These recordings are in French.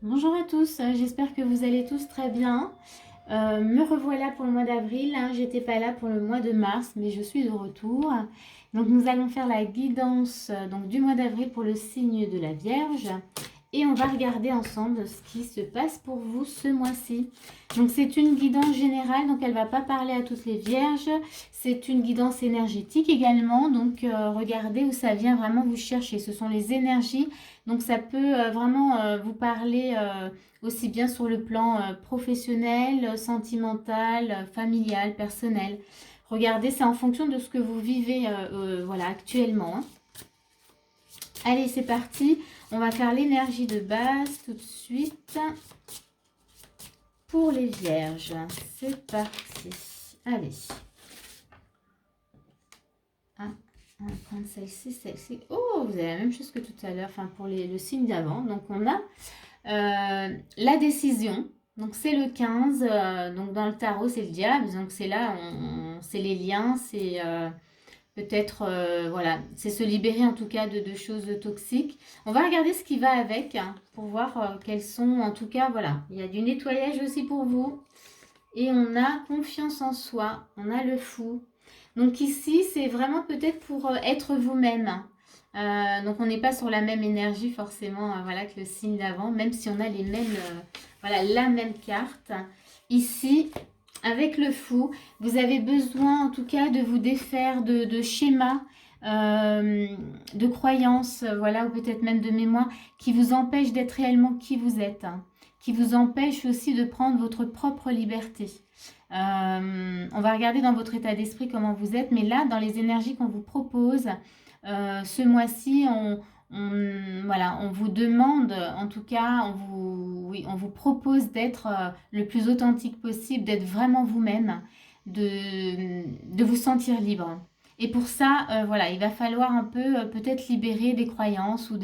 Bonjour à tous, j'espère que vous allez tous très bien. Me revoilà pour le mois d'avril, hein. J'étais pas là pour le mois de mars, mais je suis de retour. Donc nous allons faire la guidance donc, du mois d'avril pour le signe de la Vierge. Et on va regarder ensemble ce qui se passe pour vous ce mois-ci. Donc c'est une guidance générale, donc elle ne va pas parler à toutes les vierges. C'est une guidance énergétique également, donc regardez où ça vient vraiment vous chercher. Ce sont les énergies, donc ça peut vraiment vous parler aussi bien sur le plan professionnel, sentimental, familial, personnel. Regardez, c'est en fonction de ce que vous vivez voilà, actuellement, hein. Allez, c'est parti. On va faire l'énergie de base tout de suite pour les vierges. C'est parti. Allez. Ah, on va prendre celle-ci, celle-ci. Oh, vous avez la même chose que tout à l'heure, enfin pour le signe d'avant. Donc on a la décision. Donc c'est le 15. Donc dans le tarot, c'est le diable. Donc c'est là, c'est les liens, c'est... peut-être, voilà, c'est se libérer en tout cas de choses toxiques. On va regarder ce qui va avec hein, pour voir quels sont, en tout cas, voilà. Il y a du nettoyage aussi pour vous. Et on a confiance en soi, on a le fou. Donc ici, c'est vraiment peut-être pour être vous-même. Donc on n'est pas sur la même énergie forcément voilà, que le signe d'avant, même si on a les mêmes, voilà, la même carte. Ici, avec le fou, vous avez besoin en tout cas de vous défaire de schémas, de croyances, voilà, ou peut-être même de mémoire qui vous empêchent d'être réellement qui vous êtes, hein, qui vous empêchent aussi de prendre votre propre liberté. On va regarder dans votre état d'esprit comment vous êtes, mais là, dans les énergies qu'on vous propose, ce mois-ci, voilà, on vous demande, en tout cas, oui, on vous propose d'être le plus authentique possible, d'être vraiment vous-même, de vous sentir libre. Et pour ça, voilà, il va falloir un peu peut-être libérer des croyances ou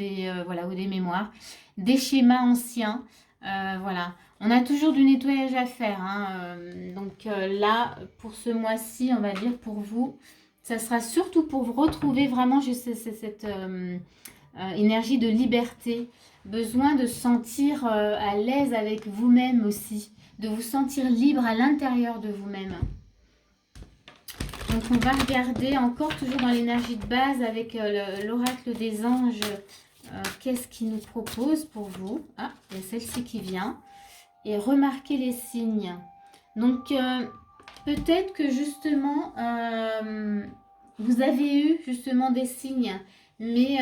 voilà, ou des mémoires, des schémas anciens. Voilà, on a toujours du nettoyage à faire, hein, donc là, pour ce mois-ci, on va dire pour vous, ça sera surtout pour vous retrouver vraiment juste cette énergie de liberté, besoin de se sentir à l'aise avec vous-même aussi, de vous sentir libre à l'intérieur de vous-même. Donc on va regarder encore toujours dans l'énergie de base avec l'oracle des anges. Qu'est-ce qu'il nous propose pour vous? Ah, il y a celle-ci qui vient. Et remarquez les signes. Donc peut-être que justement vous avez eu justement des signes, mais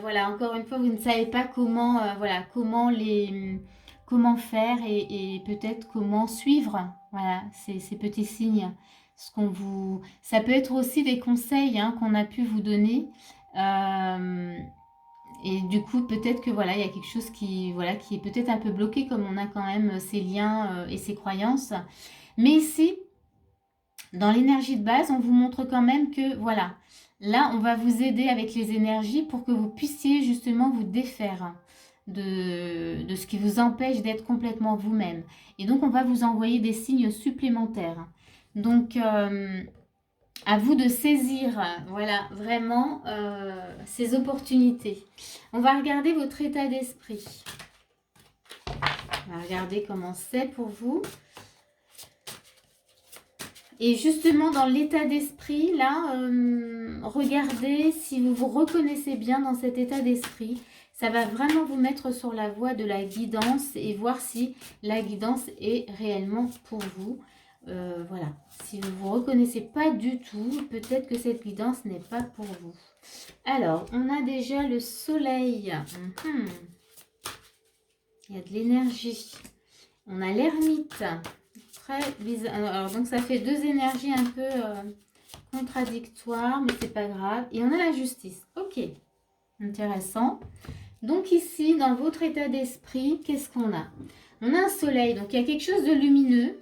voilà, encore une fois, vous ne savez pas comment, voilà, comment faire et peut-être comment suivre, voilà, ces petits signes. Ça peut être aussi des conseils hein, qu'on a pu vous donner. Euh, et du coup, peut-être que voilà, il y a quelque chose voilà, qui est peut-être un peu bloqué, comme on a quand même ces liens et ces croyances. Mais ici, dans l'énergie de base, on vous montre quand même que voilà, là, on va vous aider avec les énergies pour que vous puissiez justement vous défaire de ce qui vous empêche d'être complètement vous-même. Et donc, on va vous envoyer des signes supplémentaires. Donc, à vous de saisir, voilà, vraiment ces opportunités. On va regarder votre état d'esprit. On va regarder comment c'est pour vous. Et justement, dans l'état d'esprit, là, regardez si vous vous reconnaissez bien dans cet état d'esprit. Ça va vraiment vous mettre sur la voie de la guidance et voir si la guidance est réellement pour vous. Voilà, si vous ne vous reconnaissez pas du tout, peut-être que cette guidance n'est pas pour vous. Alors, on a déjà le soleil. Il y a de l'énergie. On a l'ermite. Très bizarre. Alors, donc ça fait deux énergies un peu contradictoires, mais c'est pas grave. Et on a la justice. Ok, intéressant. Donc ici, dans votre état d'esprit, qu'est-ce qu'on a? On a un soleil, donc il y a quelque chose de lumineux.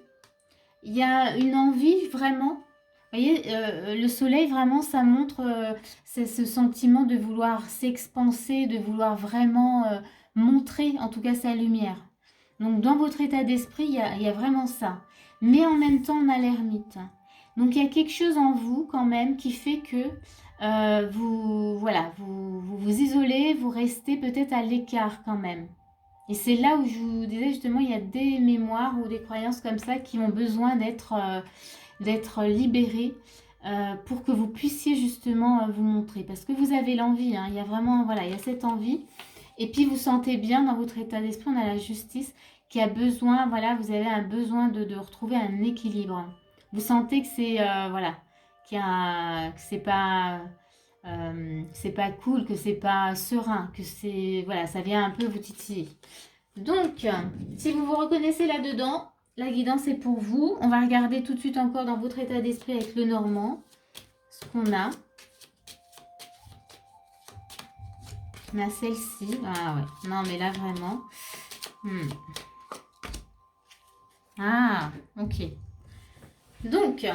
Il y a une envie vraiment. Vous voyez, le soleil, vraiment, ça montre c'est ce sentiment de vouloir s'expanser, de vouloir vraiment montrer, en tout cas, sa lumière. Donc, dans votre état d'esprit, il y a vraiment ça. Mais en même temps, on a l'ermite. Donc, il y a quelque chose en vous, quand même, qui fait que voilà, vous isolez, vous restez peut-être à l'écart, quand même. Et c'est là où je vous disais justement, il y a des mémoires ou des croyances comme ça qui ont besoin d'être libérées pour que vous puissiez justement vous montrer. Parce que vous avez l'envie, hein, il y a vraiment, voilà, il y a cette envie. Et puis vous sentez bien dans votre état d'esprit, on a la justice qui a besoin, voilà, vous avez un besoin de retrouver un équilibre. Vous sentez que c'est, voilà, que c'est pas cool, que c'est pas serein, que c'est, voilà, ça vient un peu vous titiller. Donc, si vous vous reconnaissez là-dedans, la guidance est pour vous. On va regarder tout de suite encore dans votre état d'esprit avec le normand, ce qu'on a. On a celle-ci. Ah ouais, non mais là vraiment. Ah, ok. Donc,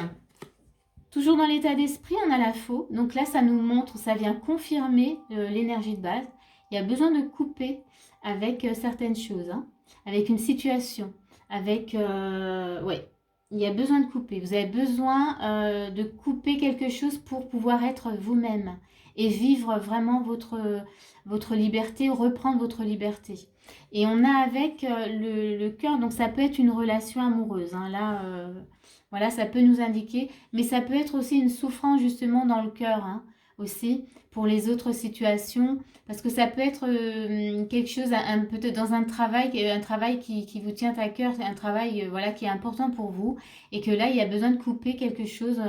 toujours dans l'état d'esprit, on a la faux. Donc là, ça nous montre, ça vient confirmer l'énergie de base. Il y a besoin de couper avec certaines choses, hein, avec une situation, avec... ouais, il y a besoin de couper. Vous avez besoin de couper quelque chose pour pouvoir être vous-même et vivre vraiment votre liberté, reprendre votre liberté. Et on a avec le cœur, donc ça peut être une relation amoureuse. Hein, là, voilà, ça peut nous indiquer, mais ça peut être aussi une souffrance justement dans le cœur, hein, aussi, pour les autres situations, parce que ça peut être quelque chose, peut-être dans un travail qui vous tient à cœur, un travail voilà, qui est important pour vous, et que là, il y a besoin de couper quelque chose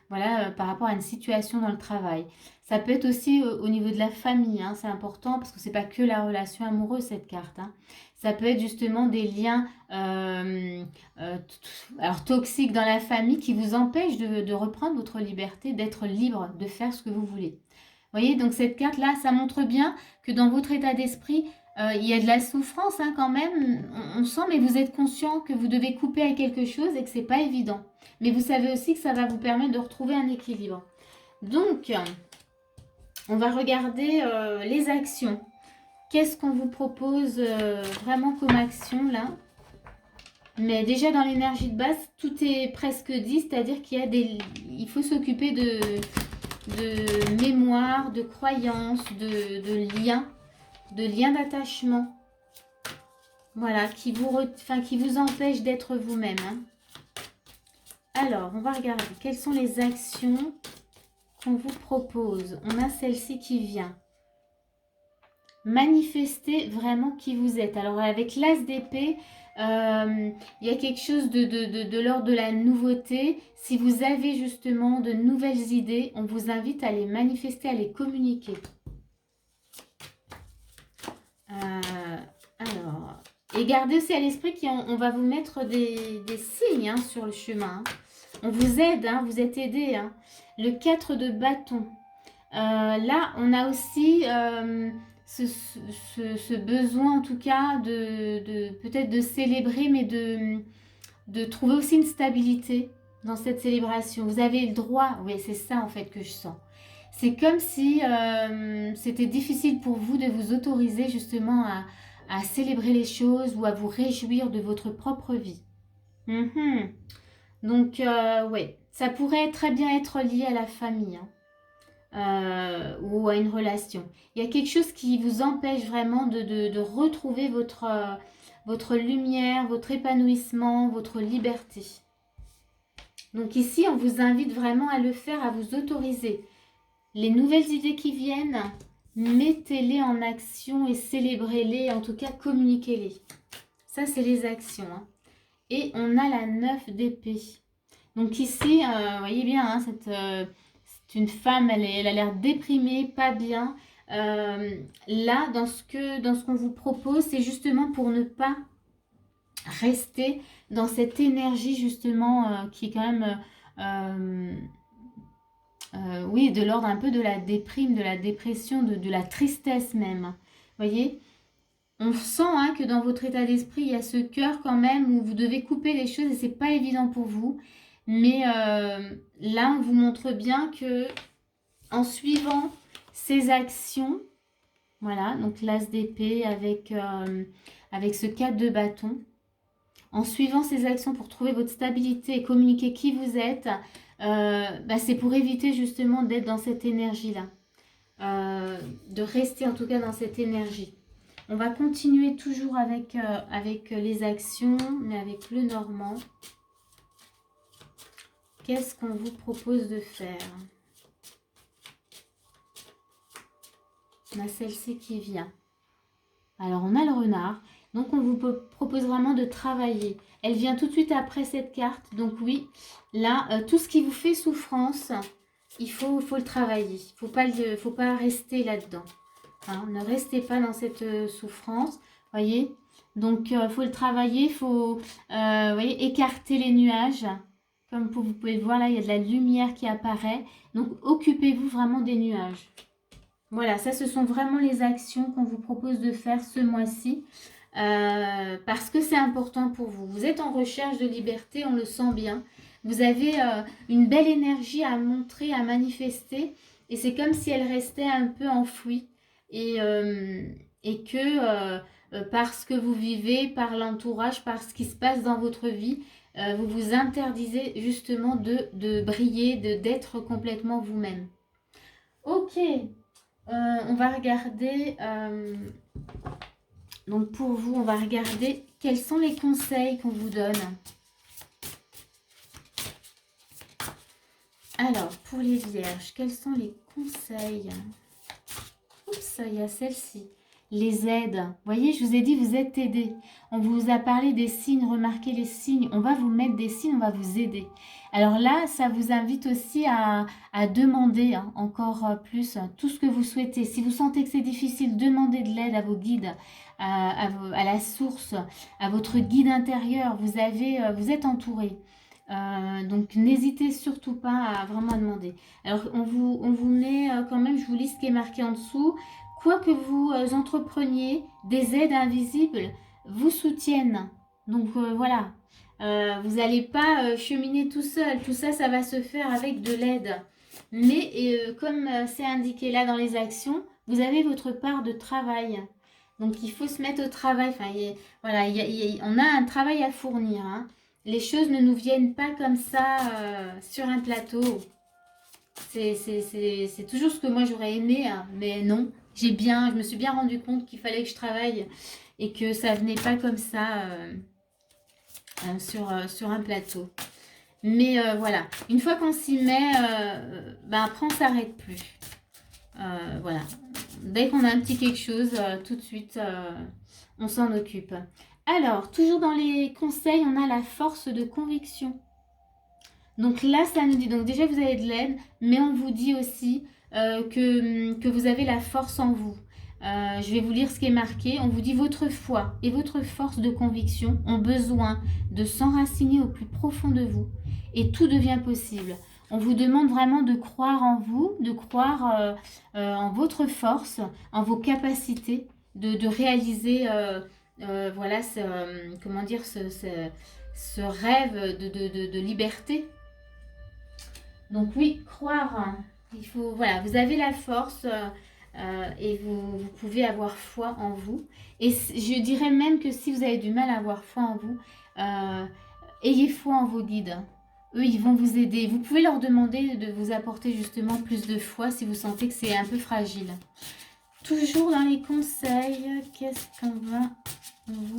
voilà, par rapport à une situation dans le travail. Ça peut être aussi au niveau de la famille, hein, c'est important, parce que c'est pas que la relation amoureuse, cette carte. Hein. Ça peut être justement des liens alors toxiques dans la famille qui vous empêchent de reprendre votre liberté, d'être libre, de faire ce que vous voulez. Vous voyez, donc cette carte-là, ça montre bien que dans votre état d'esprit, il y a de la souffrance hein, quand même, on sent, mais vous êtes conscient que vous devez couper à quelque chose et que c'est pas évident. Mais vous savez aussi que ça va vous permettre de retrouver un équilibre. Donc, on va regarder les actions. Qu'est-ce qu'on vous propose vraiment comme action là? Mais déjà dans l'énergie de base, tout est presque dit, c'est-à-dire il faut s'occuper de mémoire, de croyances, de liens d'attachement. Voilà, qui vous empêchent d'être vous-même. Hein. Alors, on va regarder quelles sont les actions qu'on vous propose. On a celle-ci qui vient. Manifestez vraiment qui vous êtes. Alors avec l'as d'épée, il y a quelque chose de l'ordre de la nouveauté. Si vous avez justement de nouvelles idées, on vous invite à les manifester, à les communiquer. Alors, et gardez aussi à l'esprit qu'on va vous mettre des signes hein, sur le chemin. Hein. On vous aide, hein, vous êtes aidé. Hein. Le 4 de bâton. Là, on a aussi ce besoin en tout cas peut-être de célébrer, mais de trouver aussi une stabilité dans cette célébration. Vous avez le droit, oui c'est ça en fait que je sens. C'est comme si c'était difficile pour vous de vous autoriser justement à célébrer les choses ou à vous réjouir de votre propre vie. Donc, ouais, ça pourrait très bien être lié à la famille. Hein. Ou à une relation. Il y a quelque chose qui vous empêche vraiment de retrouver votre lumière, votre épanouissement, votre liberté. Donc ici, on vous invite vraiment à le faire, à vous autoriser. Les nouvelles idées qui viennent, mettez-les en action et célébrez-les, en tout cas communiquez-les. Ça, c'est les actions. Hein. Et on a la 9 d'épée. Donc ici, vous voyez bien, hein, c'est une femme, elle a l'air déprimée, pas bien. Là, dans ce qu'on vous propose, c'est justement pour ne pas rester dans cette énergie justement qui est quand même, oui, de l'ordre un peu de la déprime, de la dépression, de la tristesse même. Vous voyez ? On sent hein, que dans votre état d'esprit, il y a ce cœur quand même où vous devez couper les choses et c'est pas évident pour vous. Mais là, on vous montre bien que en suivant ces actions, voilà, donc l'as d'épée avec ce 4 de bâton, en suivant ces actions pour trouver votre stabilité et communiquer qui vous êtes, c'est pour éviter justement d'être dans cette énergie-là, de rester en tout cas dans cette énergie. On va continuer toujours avec, avec les actions, mais avec le normand. Qu'est-ce qu'on vous propose de faire? On a celle-ci qui vient. Alors, on a le renard. Donc, on vous propose vraiment de travailler. Elle vient tout de suite après cette carte. Donc, oui, là, tout ce qui vous fait souffrance, il faut le travailler. Il faut pas rester là-dedans. Hein, ne restez pas dans cette souffrance. Voyez? Donc, il faut le travailler. Il faut voyez, écarter les nuages. Comme vous pouvez le voir, là, il y a de la lumière qui apparaît. Donc, occupez-vous vraiment des nuages. Voilà, ça, ce sont vraiment les actions qu'on vous propose de faire ce mois-ci. Parce que c'est important pour vous. Vous êtes en recherche de liberté, on le sent bien. Vous avez une belle énergie à montrer, à manifester. Et c'est comme si elle restait un peu enfouie. Et que parce que vous vivez, par l'entourage, par ce qui se passe dans votre vie, vous vous interdisez justement de briller, d'être complètement vous-même. Ok, on va regarder, donc pour vous, on va regarder quels sont les conseils qu'on vous donne. Alors, pour les vierges, quels sont les conseils? Oups, il y a celle-ci. Les aides. Vous voyez, je vous ai dit, vous êtes aidés. On vous a parlé des signes, remarquez les signes. On va vous mettre des signes, on va vous aider. Alors là, ça vous invite aussi à demander encore plus tout ce que vous souhaitez. Si vous sentez que c'est difficile, demandez de l'aide à vos guides, à la source, à votre guide intérieur. Vous êtes entouré. Donc n'hésitez surtout pas à vraiment demander. Alors on vous met quand même, je vous lis ce qui est marqué en dessous. Quoi que vous entrepreniez, des aides invisibles vous soutiennent. Donc voilà, vous n'allez pas cheminer tout seul. Tout ça, ça va se faire avec de l'aide. Mais comme c'est indiqué là dans les actions, vous avez votre part de travail. Donc il faut se mettre au travail. Enfin, voilà, on a un travail à fournir. Hein. Les choses ne nous viennent pas comme ça sur un plateau. C'est toujours ce que moi j'aurais aimé, hein, mais non. Je me suis bien rendu compte qu'il fallait que je travaille et que ça venait pas comme ça sur un plateau. Mais voilà, une fois qu'on s'y met, après on s'arrête plus. Voilà, dès qu'on a un petit quelque chose, tout de suite, on s'en occupe. Alors, toujours dans les conseils, on a la force de conviction. Donc là, ça nous dit, donc déjà vous avez de l'aide, mais on vous dit aussi que vous avez la force en vous. Je vais vous lire ce qui est marqué. On vous dit votre foi et votre force de conviction ont besoin de s'enraciner au plus profond de vous et tout devient possible. On vous demande vraiment de croire en vous, de croire en votre force, en vos capacités, de réaliser voilà, comment dire, ce rêve de liberté. Donc oui, croire, il faut, voilà, vous avez la force et vous pouvez avoir foi en vous. Et je dirais même que si vous avez du mal à avoir foi en vous, ayez foi en vos guides. Eux, ils vont vous aider. Vous pouvez leur demander de vous apporter justement plus de foi si vous sentez que c'est un peu fragile. Toujours dans les conseils, qu'est-ce qu'on va vous...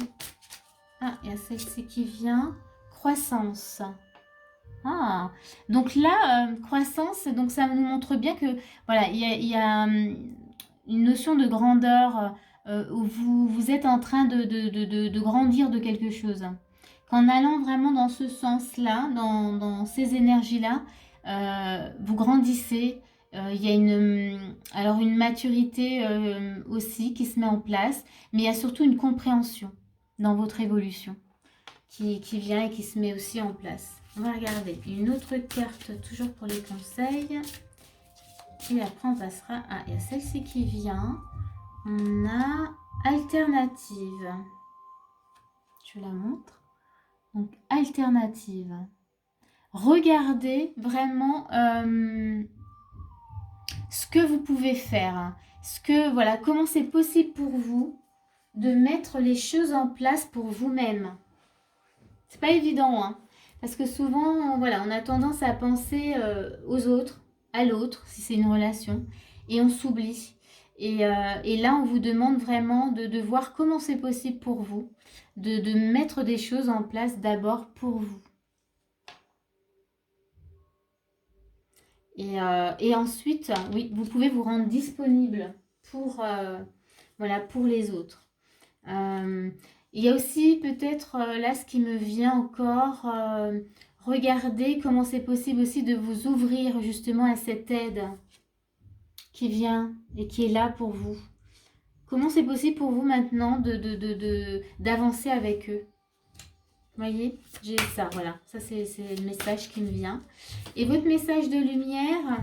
Ah, il y a celle-ci qui vient. Croissance. Ah, donc là, croissance, donc ça nous montre bien que voilà, il y a une notion de grandeur où vous êtes en train de grandir de quelque chose. Qu'en allant vraiment dans ce sens-là, dans ces énergies-là, vous grandissez. Il y a une maturité aussi qui se met en place, mais il y a surtout une compréhension dans votre évolution qui vient et qui se met aussi en place. On va regarder une autre carte, toujours pour les conseils. Et après, on passera à... Il y a celle-ci qui vient. On a alternative. Je la montre. Donc, alternative. Regardez vraiment ce que vous pouvez faire. Voilà, comment c'est possible pour vous de mettre les choses en place pour vous-même. C'est pas évident, hein. Parce que souvent, voilà, on a tendance à penser aux autres, à l'autre, si c'est une relation, et on s'oublie. Et là, on vous demande vraiment de voir comment c'est possible pour vous, de mettre des choses en place d'abord pour vous. Et ensuite, oui, vous pouvez vous rendre disponible pour, voilà, pour les autres. Il y a aussi peut-être, là, ce qui me vient encore, regardez comment c'est possible aussi de vous ouvrir justement à cette aide qui vient et qui est là pour vous. Comment c'est possible pour vous maintenant d'avancer avec eux? Vous voyez, j'ai ça, voilà. Ça, c'est le message qui me vient. Et votre message de lumière,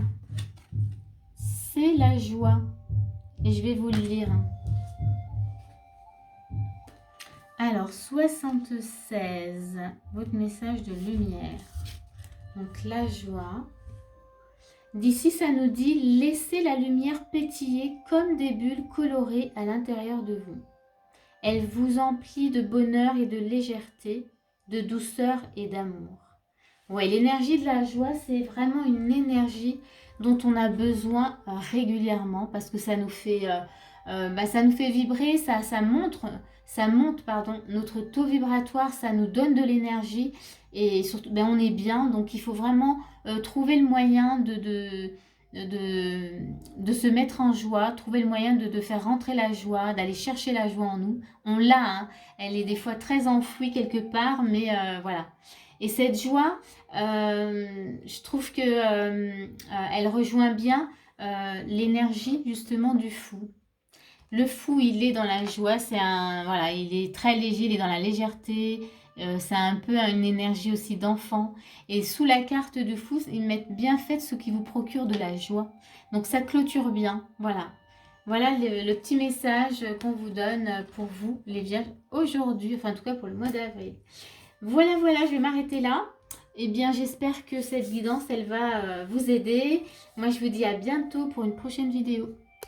c'est la joie. Et je vais vous le lire. Alors, 76, votre message de lumière. Donc, la joie. D'ici, ça nous dit, laissez la lumière pétiller comme des bulles colorées à l'intérieur de vous. Elle vous emplit de bonheur et de légèreté, de douceur et d'amour. Ouais, l'énergie de la joie, c'est vraiment une énergie dont on a besoin régulièrement parce que ça nous fait vibrer, ça monte notre taux vibratoire, ça nous donne de l'énergie et surtout on est bien. Donc il faut vraiment trouver le moyen de se mettre en joie, trouver le moyen de faire rentrer la joie, d'aller chercher la joie en nous. On l'a, hein, elle est des fois très enfouie quelque part, mais voilà. Et cette joie, je trouve que elle rejoint bien l'énergie justement du fou. Le fou, il est dans la joie, voilà, il est très léger, il est dans la légèreté, c'est un peu une énergie aussi d'enfant. Et sous la carte du fou, ils mettent bien fait ce qui vous procure de la joie. Donc ça clôture bien, voilà. Voilà le petit message qu'on vous donne pour vous, les vierges, aujourd'hui, enfin en tout cas pour le mois d'avril. Voilà, je vais m'arrêter là. Eh bien, j'espère que cette guidance, elle va vous aider. Moi, je vous dis à bientôt pour une prochaine vidéo.